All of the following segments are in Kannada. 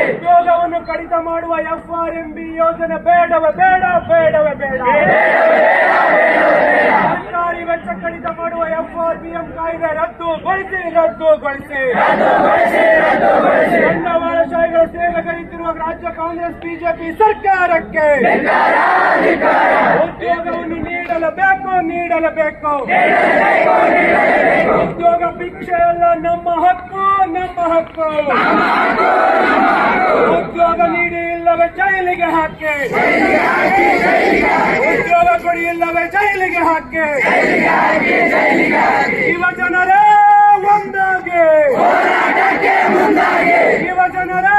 ಉದ್ಯೋಗವನ್ನು ಕಡಿತ ಮಾಡುವ FRMB ಯೋಜನೆ ಬೇಡವೇ ಬೇಡ ಬೇಡವೇ ಬೇಡ. ಸರ್ಕಾರಿ ವೆಚ್ಚ ಕಡಿತ ಮಾಡುವ FRBM ಕಾಯ್ದೆ ರದ್ದುಗೊಳಿಸಿ ರದ್ದುಗೊಳಿಸಿ. ಬಂಡವಾಳಶಾಹಿಗಳ ಸೇವೆಗಳಿಸಿರುವ ರಾಜ್ಯ ಕಾಂಗ್ರೆಸ್ ಬಿಜೆಪಿ ಸರ್ಕಾರಕ್ಕೆ ಉದ್ಯೋಗವನ್ನು ನೀಡಲೇಬೇಕು ನೀಡಲೇಬೇಕು. ಉದ್ಯೋಗ ಭಿಕ್ಷೆ ಅಲ್ಲ, ನಮ್ಮ ಹಕ್ಕು ನಮ್ಮ ಹಕ್ಕು. ಉದ್ಯೋಗ ನೀಡಿ ಇಲ್ಲವೇ ಜೈಲಿಗೆ ಹಾಕಿ. ಉದ್ಯೋಗ ಕೊಡಿ ಇಲ್ಲವೇ ಜೈಲಿಗೆ ಹಾಕಿ. ಯುವ ಜನರೇ ಒಂದಾಗಿ, ಯುವ ಜನರೇ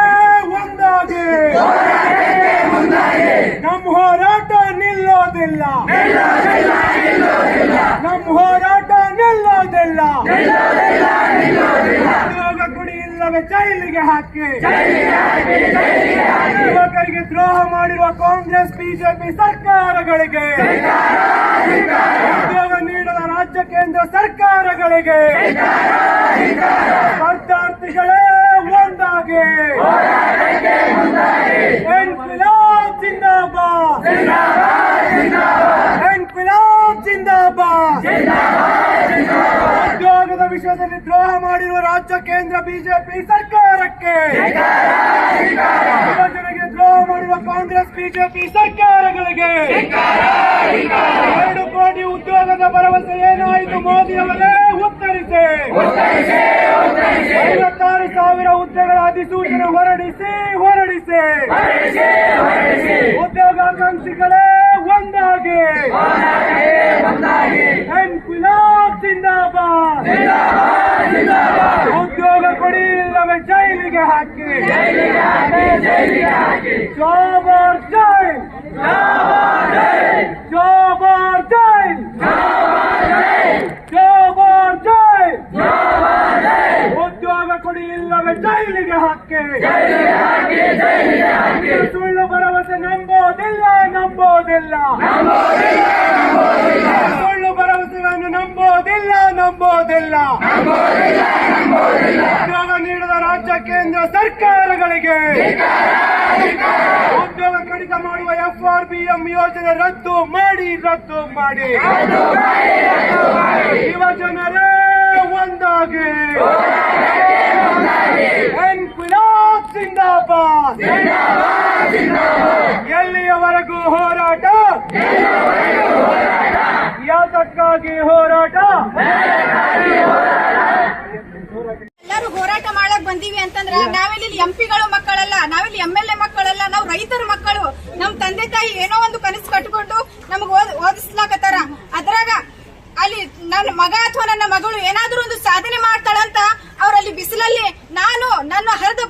ಒಂದಾಗಿ. ನಮ್ಮ ಹೋರಾಟ ನಿಲ್ಲೋದಿಲ್ಲ, ನಮ್ಮ ಹೋರಾಟ ನಿಲ್ಲೋದಿಲ್ಲ. ಉದ್ಯೋಗ ಕೊಡಿ ಇಲ್ಲವೇ ಜೈಲಿಗೆ ಹಾಕಿ. ಯುವಕರಿಗೆ ದ್ರೋಹ ಮಾಡಿರುವ ಕಾಂಗ್ರೆಸ್ ಬಿಜೆಪಿ ಸರ್ಕಾರಗಳಿಗೆ, ಉದ್ಯೋಗ ನೀಡದ ರಾಜ್ಯ ಕೇಂದ್ರ ಸರ್ಕಾರಗಳಿಗೆ, ಸ್ಪರ್ಧಾರ್ಥಿಗಳೇ ಒಂದಾಗಿ. ಇನ್ಕ್ವಿಲಾಬ್ ಜಿಂದಾಬಾದ್, ಇನ್ಕ್ವಿಲಾಬ್ ಜಿಂದಾಬಾದ್. ಉದ್ಯೋಗದ ವಿಷಯದಲ್ಲಿ ದ್ರೋಹ ಮಾಡಿರುವ ರಾಜ್ಯ ಕೇಂದ್ರ ಬಿಜೆಪಿ ಸರ್ಕಾರಕ್ಕೆ, ಯುವಜನರಿಗೆ ದ್ರೋಹ ಮಾಡಿರುವ ಕಾಂಗ್ರೆಸ್ ಬಿಜೆಪಿ ಸರ್ಕಾರಗಳಿಗೆ 2 ಕೋಟಿ ಉದ್ಯೋಗದ ಭರವಸೆ ಏನಾಯಿತು ಮೋದಿ ಅವರೇ ಉತ್ತರಿಸಿ. 56,000 ಹುದ್ದೆಗಳ ಅಧಿಸೂಚನೆ ಹೊರಡಿಸಿ ಹೊರಡಿಸಿ. ಉದ್ಯೋಗಾಕಾಂಕ್ಷಿಗಳೇ ಒಂದಾಗಿ. ಇನ್ಕ್ವಿಲಾಬ್ ಜಿಂದಾಬಾದ್. ಉದ್ಯೋಗ ಕೊಡಿ ಇಲ್ಲವೇ ಜೈಲಿಗೆ ಹಾಕಿ. Job or jail, job or jail, job or jail. ಉದ್ಯೋಗ ಕೊಡಿ ಇಲ್ಲವೇ ಜೈಲಿಗೆ ಹಾಕಿ. ಸುಳ್ಳು ಭರವಸೆ ನಂಬೋದಿಲ್ಲ ನಂಬೋದಿಲ್ಲ. ಸುಳ್ಳು ಭರವಸೆಗಳನ್ನು ನಂಬೋದಿಲ್ಲ ನಂಬೋದಿಲ್ಲ. ಉದ್ಯೋಗ ನೀಡದ ರಾಜ್ಯ ಕೇಂದ್ರ ಸರ್ಕಾರಗಳಿಗೆ, ಉದ್ಯೋಗ ಕಡಿತ ಮಾಡುವ FRBM ಯೋಜನೆ ರದ್ದು ಮಾಡಿ ರದ್ದು ಮಾಡಿ. ಯುವ ಜನರೇ ಒಂದಾಗಿ. ಇನ್ಕ್ವಿಲಾಬ್ ಜಿಂದಾಬಾದ್. ಎಲ್ಲಿಯವರೆಗೂ ಹೋರಾಟ, ಯಾತಕ್ಕಾಗಿ ಹೋರಾಟ? ಎಲ್ಲರೂ ಹೋರಾಟ ಮಾಡಕ್ ಬಂದೀವಿ ಅಂತಂದ್ರ ನಾವಿಲ್ಲಿ ಎಂಪಿಗಳು ಮಕ್ಕಳಲ್ಲ, ನಾವಿಲ್ಲಿ MLA ಮಕ್ಕಳಲ್ಲ, ನಾವು ರೈತರ ಮಕ್ಕಳು. ನಮ್ ತಂದೆ ತಾಯಿ ಏನೋ ಒಂದು ಕನಸು ಕಟ್ಕೊಂಡು ನಮಗ್ ಓದಿಸ್ಲಾಕತ್ತಾರ. ಅದ್ರಾಗ ಅಲ್ಲಿ ನನ್ನ ಮಗ ಅಥವಾ ನನ್ನ ಮಗಳು ಏನಾದ್ರೂ ಒಂದು ಸಾಧನೆ ಮಾಡ್ತಾಳಂತ ಅವ್ರಲ್ಲಿ ಬಿಸಿಲಲ್ಲಿ ನನ್ನ ಹರಿದ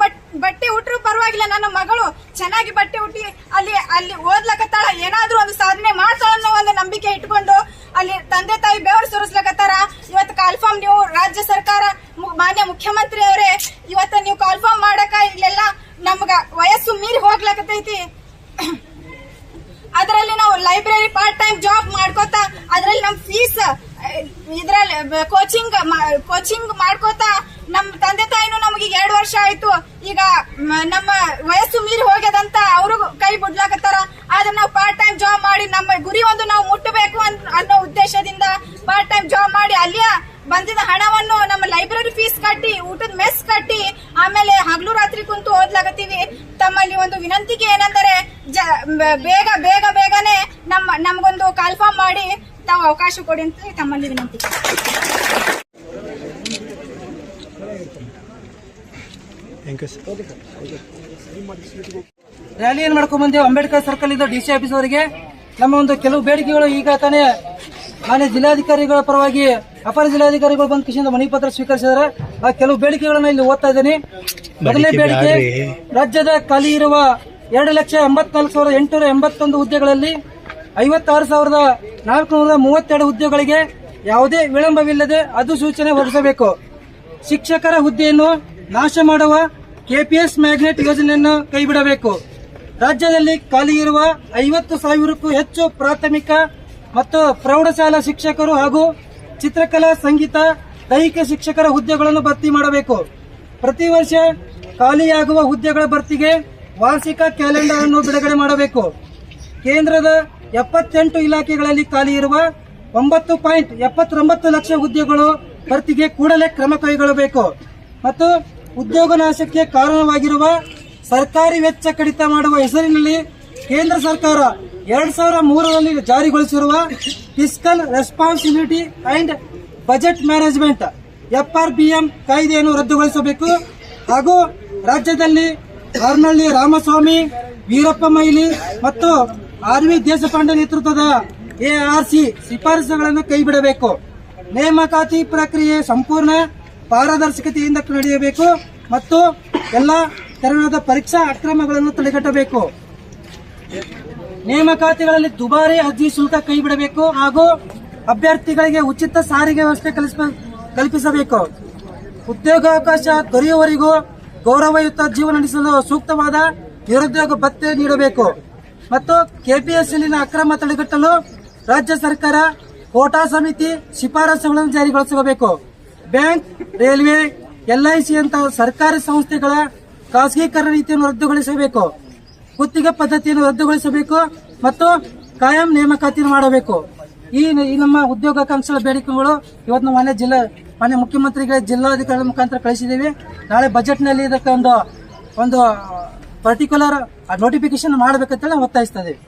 ಬಟ್ಟೆ ಉಟ್ರು ಪರವಾಗಿಲ್ಲ, ನನ್ನ ಮಗಳು ಚೆನ್ನಾಗಿ ಬಟ್ಟೆ ಉಟ್ಟಿ ಅಲ್ಲಿ ಓದ್ಲಕತ್ತಾಳ, ಏನಾದ್ರೂ ಒಂದು ಸಾಧನೆ ಮಾಡ್ತಾಳ ಅನ್ನೋ ಒಂದು ನಂಬಿಕೆ ಇಟ್ಕೊಂಡು ಅಲ್ಲಿ ತಂದೆ ತಾಯಿ ಬೆವರು ಸುರಿಸ್ಲಕತ್ತಾರ. ಇವತ್ತು ಕಾಲ್ಫಾರ್ಮ್ ನೀವು ರಾಜ್ಯ ಸರ್ಕಾರ ಮಾನ್ಯ ಮುಖ್ಯಮಂತ್ರಿ ಅವರೇ, ಇವತ್ತು ನೀವು ಕಾಲ್ಫಾರ್ಮ್ ಮಾಡಕ ಇಲ್ಲೆಲ್ಲ ನಮ್ಗ ವಯಸ್ಸು ಮೀರಿ ಹೋಗ್ಲಕತ್ತೈತಿ. ಅದರಲ್ಲಿ ನಾವು ಲೈಬ್ರರಿ ಪಾರ್ಟ್ ಟೈಮ್ ಜಾಬ್ ಮಾಡ್ಕೋತಾ ಅದ್ರಲ್ಲಿ ನಮ್ ಫೀಸ್ ಇದ್ರಲ್ಲಿ ಕೋಚಿಂಗ್ ಮಾಡ್ಕೋತಾ ನಮ್ ತಂದೆ ತಾಯಿನೂ ನಮ್ಗೆ 2 ವರ್ಷ ಆಯ್ತು. ಈಗ ನಮ್ಮ ವಯಸ್ಸು ಮೀರಿ ಹೋಗ್ಯದಂತ ಅವರು ಕೈ ಬಿಡ್ಲಾಕತ್ತಾರ. ಆದ್ರೆ ನಾವು ಪಾರ್ಟ್ ಟೈಮ್ ಜಾಬ್ ಮಾಡಿ ನಮ್ಮ ಗುರಿ ಒಂದು ನಾವು ಮುಟ್ಟಬೇಕು ಅನ್ನೋ ಉದ್ದೇಶದಿಂದ ಪಾರ್ಟ್ ಟೈಮ್ ಜಾಬ್ ಮಾಡಿ ಅಲ್ಲಿಯ ಬಂದಿದ್ದ ಹಣವನ್ನು ನಮ್ಮ ಲೈಬ್ರರಿ ಫೀಸ್ ಕಟ್ಟಿ, ಊಟದ ಮೆಸ್ ಕಟ್ಟಿ, ಆಮೇಲೆ ಹಗಲು ರಾತ್ರಿ ಕುಂತು ಓದ್ಲಾಗತ್ತೀವಿ. ತಮ್ಮಲ್ಲಿ ಒಂದು ವಿನಂತಿಗೆ ಏನಂದರೆ ಬೇಗನೆ ನಮ್ಗೊಂದು ಕಾಲ್ಫಾರ್ಮ್ ಮಾಡಿ ತಾವು ಅವಕಾಶ ಕೊಡಿ ಅಂತ ತಮ್ಮಲ್ಲಿ ವಿನಂತಿ. ರ್ಯಾಲಿ ಏನ್ ಮಾಡ್ಕೊಂಡ್ ಬಂದೇವು ಅಂಬೇಡ್ಕರ್ ಸರ್ಕಲ್ ಇಂದ DC ಆಫೀಸ್ ವರೆಗೆ. ನಮ್ಮ ಒಂದು ಕೆಲವು ಬೇಡಿಕೆಗಳು ಈಗ ತಾನೇ ಮಾನ್ಯ ಜಿಲ್ಲಾಧಿಕಾರಿಗಳ ಪರವಾಗಿ ಅಪರ ಜಿಲ್ಲಾಧಿಕಾರಿಗಳು ಬಂದ ಕಿಶಿಂದ ಮನವಿ ಪತ್ರ ಸ್ವೀಕರಿಸಿದ್ದಾರೆ. ಆ ಕೆಲವು ಬೇಡಿಕೆಗಳನ್ನ ಇಲ್ಲಿ ಓದ್ತಾ ಇದ್ದೀನಿ. ಮೊದಲನೇ ಬೇಡಿಕೆ, ರಾಜ್ಯದ ಖಾಲಿ ಇರುವ 2,84,881 ಹುದ್ದೆಗಳಲ್ಲಿ 56,432 ಹುದ್ದೆಗಳಿಗೆ ಯಾವುದೇ ವಿಳಂಬವಿಲ್ಲದೆ ಅಧಿಸೂಚನೆ ಹೊರಡಿಸಬೇಕು. ಶಿಕ್ಷಕರ ಹುದ್ದೆಯನ್ನು ನಾಶ ಮಾಡುವ KPS ಮ್ಯಾಗ್ನೆಟ್ ಯೋಜನೆಯನ್ನು ಕೈಬಿಡಬೇಕು. ರಾಜ್ಯದಲ್ಲಿ ಖಾಲಿ ಇರುವ 50,000ಕ್ಕೂ ಹೆಚ್ಚು ಪ್ರಾಥಮಿಕ ಮತ್ತು ಪ್ರೌಢಶಾಲಾ ಶಿಕ್ಷಕರು ಹಾಗೂ ಚಿತ್ರಕಲಾ, ಸಂಗೀತ, ದೈಹಿಕ ಶಿಕ್ಷಕರ ಹುದ್ದೆಗಳನ್ನು ಭರ್ತಿ ಮಾಡಬೇಕು. ಪ್ರತಿ ವರ್ಷ ಖಾಲಿಯಾಗುವ ಹುದ್ದೆಗಳ ಭರ್ತಿಗೆ ವಾರ್ಷಿಕ ಕ್ಯಾಲೆಂಡರ್ ಅನ್ನು ಬಿಡುಗಡೆ ಮಾಡಬೇಕು. ಕೇಂದ್ರದ 78 ಇಲಾಖೆಗಳಲ್ಲಿ ಖಾಲಿ ಇರುವ 9.79 ಲಕ್ಷ ಹುದ್ದೆಗಳು ಭರ್ತಿಗೆ ಕೂಡಲೇ ಕ್ರಮ ಕೈಗೊಳ್ಳಬೇಕು ಮತ್ತು ಉದ್ಯೋಗ ನಾಶಕ್ಕೆ ಕಾರಣವಾಗಿರುವ ಸರ್ಕಾರಿ ವೆಚ್ಚ ಕಡಿತ ಮಾಡುವ ಹೆಸರಿನಲ್ಲಿ ಕೇಂದ್ರ ಸರ್ಕಾರ 2003ರಲ್ಲಿ ಜಾರಿಗೊಳಿಸಿರುವ fiscal responsibility and budget management FRBM ಕಾಯ್ದೆಯನ್ನು ರದ್ದುಗೊಳಿಸಬೇಕು ಹಾಗೂ ರಾಜ್ಯದಲ್ಲಿ ಹರ್ನಳ್ಳಿ ರಾಮಸ್ವಾಮಿ, ವೀರಪ್ಪ ಮೊಯ್ಲಿ ಮತ್ತು RV ದೇಶಪಾಂಡೆ ನೇತೃತ್ವದ ARC ಶಿಫಾರಸುಗಳನ್ನು ಕೈಬಿಡಬೇಕು. ನೇಮಕಾತಿ ಪ್ರಕ್ರಿಯೆ ಸಂಪೂರ್ಣ ಪಾರದರ್ಶಕತೆಯಿಂದ ನಡೆಯಬೇಕು ಮತ್ತು ಎಲ್ಲ ತೆರನಾದ ಪರೀಕ್ಷಾ ಅಕ್ರಮಗಳನ್ನು ತಡೆಗಟ್ಟಬೇಕು. ನೇಮಕಾತಿಗಳಲ್ಲಿ ದುಬಾರಿ ಅರ್ಜಿ ಶುಲ್ಕ ಕೈಬಿಡಬೇಕು ಹಾಗೂ ಅಭ್ಯರ್ಥಿಗಳಿಗೆ ಉಚಿತ ಸಾರಿಗೆ ವ್ಯವಸ್ಥೆ ಕಲ್ಪಿಸಬೇಕು. ಉದ್ಯೋಗಾವಕಾಶ ದೊರೆಯುವವರೆಗೂ ಗೌರವಯುತ ಜೀವನ ನಡೆಸಲು ಸೂಕ್ತವಾದ ನಿರುದ್ಯೋಗ ಭತ್ಯೆ ನೀಡಬೇಕು ಮತ್ತು ಕೆಪಿಎಸ್ಸಿಯಲ್ಲಿನ ಅಕ್ರಮ ತಡೆಗಟ್ಟಲು ರಾಜ್ಯ ಸರ್ಕಾರ ಕೋಟಾ ಸಮಿತಿ ಶಿಫಾರಸುಗಳನ್ನು ಜಾರಿಗೊಳಿಸಬೇಕು. ಬ್ಯಾಂಕ್, ರೈಲ್ವೆ, LIC ಯಂತಹ ಸರ್ಕಾರಿ ಸಂಸ್ಥೆಗಳ ಖಾಸಗೀಕರಣ ನೀತಿಯನ್ನು ರದ್ದುಗೊಳಿಸಬೇಕು. ಗುತ್ತಿಗೆ ಪದ್ಧತಿಯನ್ನು ರದ್ದುಗೊಳಿಸಬೇಕು ಮತ್ತು ಕಾಯಂ ನೇಮಕಾತಿ ಮಾಡಬೇಕು. ಈ ನಮ್ಮ ಉದ್ಯೋಗಾಕಾಂಕ್ಷೆಗಳ ಬೇಡಿಕೆಗಳು ಇವತ್ತು ನಾವು ಮಾನ್ಯ ಮುಖ್ಯಮಂತ್ರಿಗೆ ಜಿಲ್ಲಾಧಿಕಾರಿಗಳ ಮುಖಾಂತರ ಕಳಿಸಿದ್ದೀವಿ. ನಾಳೆ ಬಜೆಟ್ನಲ್ಲಿ ಇದಕ್ಕೆ ಒಂದು ಪರ್ಟಿಕ್ಯುಲರ್ ನೋಟಿಫಿಕೇಶನ್ ಮಾಡಬೇಕಂತೇಳಿ ಒತ್ತಾಯಿಸ್ತಾ ಇದ್ದೀವಿ.